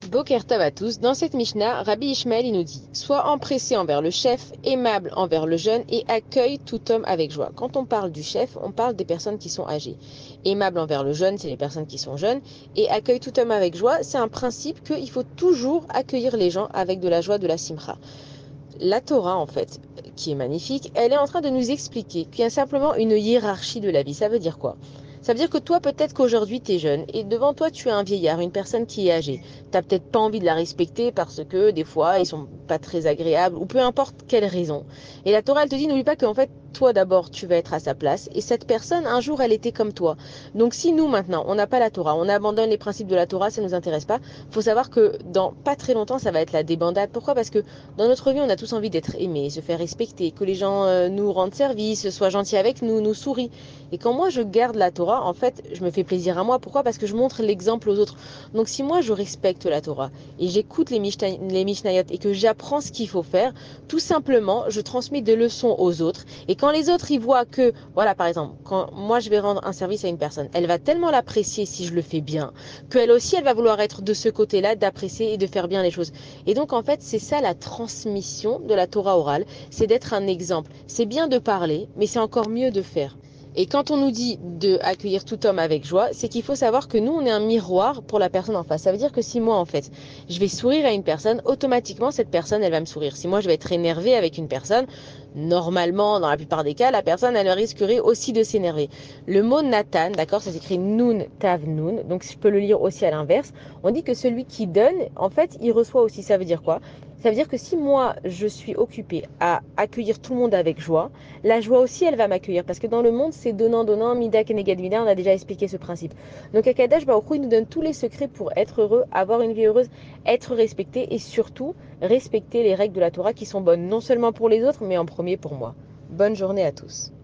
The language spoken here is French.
Boker Tov à tous. Dans cette Mishnah, Rabbi Ishmael il nous dit: sois empressé envers le chef, aimable envers le jeune et accueille tout homme avec joie. Quand on parle du chef, on parle des personnes qui sont âgées. Aimable envers le jeune, c'est les personnes qui sont jeunes. Et accueille tout homme avec joie, c'est un principe qu'il faut toujours accueillir les gens avec de la joie, de la simcha. La Torah, en fait, qui est magnifique, elle est en train de nous expliquer qu'il y a simplement une hiérarchie de la vie. Ça veut dire quoi? Ça veut dire que toi, peut-être qu'aujourd'hui, tu es jeune et devant toi, tu as un vieillard, une personne qui est âgée. Tu n'as peut-être pas envie de la respecter parce que des fois, ils sont pas très agréables ou peu importe quelle raison. Et la Torah, elle te dit, n'oublie pas qu'en fait, toi d'abord, tu vas être à sa place et cette personne, un jour, elle était comme toi. Donc si nous, maintenant, on n'a pas la Torah, on abandonne les principes de la Torah, ça ne nous intéresse pas, faut savoir que dans pas très longtemps, ça va être la débandade. Pourquoi? Parce que dans notre vie, on a tous envie d'être aimés, se faire respecter, que les gens nous rendent service, soient gentils avec nous, nous sourient. Et quand moi je garde la Torah, en fait, je me fais plaisir à moi. Pourquoi? Parce que je montre l'exemple aux autres. Donc si moi je respecte la Torah et j'écoute les Mishnayot et que j'apprends ce qu'il faut faire, tout simplement, je transmets des leçons aux autres. Et quand les autres ils voient que, voilà, par exemple, quand moi je vais rendre un service à une personne, elle va tellement l'apprécier si je le fais bien, qu'elle aussi elle va vouloir être de ce côté-là, d'apprécier et de faire bien les choses. Et donc en fait, c'est ça la transmission de la Torah orale, c'est d'être un exemple. C'est bien de parler, mais c'est encore mieux de faire. Et quand on nous dit de accueillir tout homme avec joie, c'est qu'il faut savoir que nous, on est un miroir pour la personne en face. Ça veut dire que si moi, en fait, je vais sourire à une personne, automatiquement, cette personne, elle va me sourire. Si moi, je vais être énervé avec une personne, normalement, dans la plupart des cas, la personne, elle risquerait aussi de s'énerver. Le mot Nathan, d'accord, ça s'écrit Nun Tav Nun, donc je peux le lire aussi à l'inverse. On dit que celui qui donne, en fait, il reçoit aussi. Ça veut dire quoi? Ça veut dire que si moi, je suis occupée à accueillir tout le monde avec joie, la joie aussi, elle va m'accueillir. Parce que dans le monde, c'est donnant, mida keneged mida, on a déjà expliqué ce principe. Donc Akadosh Baruch Hu, il nous donne tous les secrets pour être heureux, avoir une vie heureuse, être respecté et surtout respecter les règles de la Torah qui sont bonnes, non seulement pour les autres, mais en premier pour moi. Bonne journée à tous.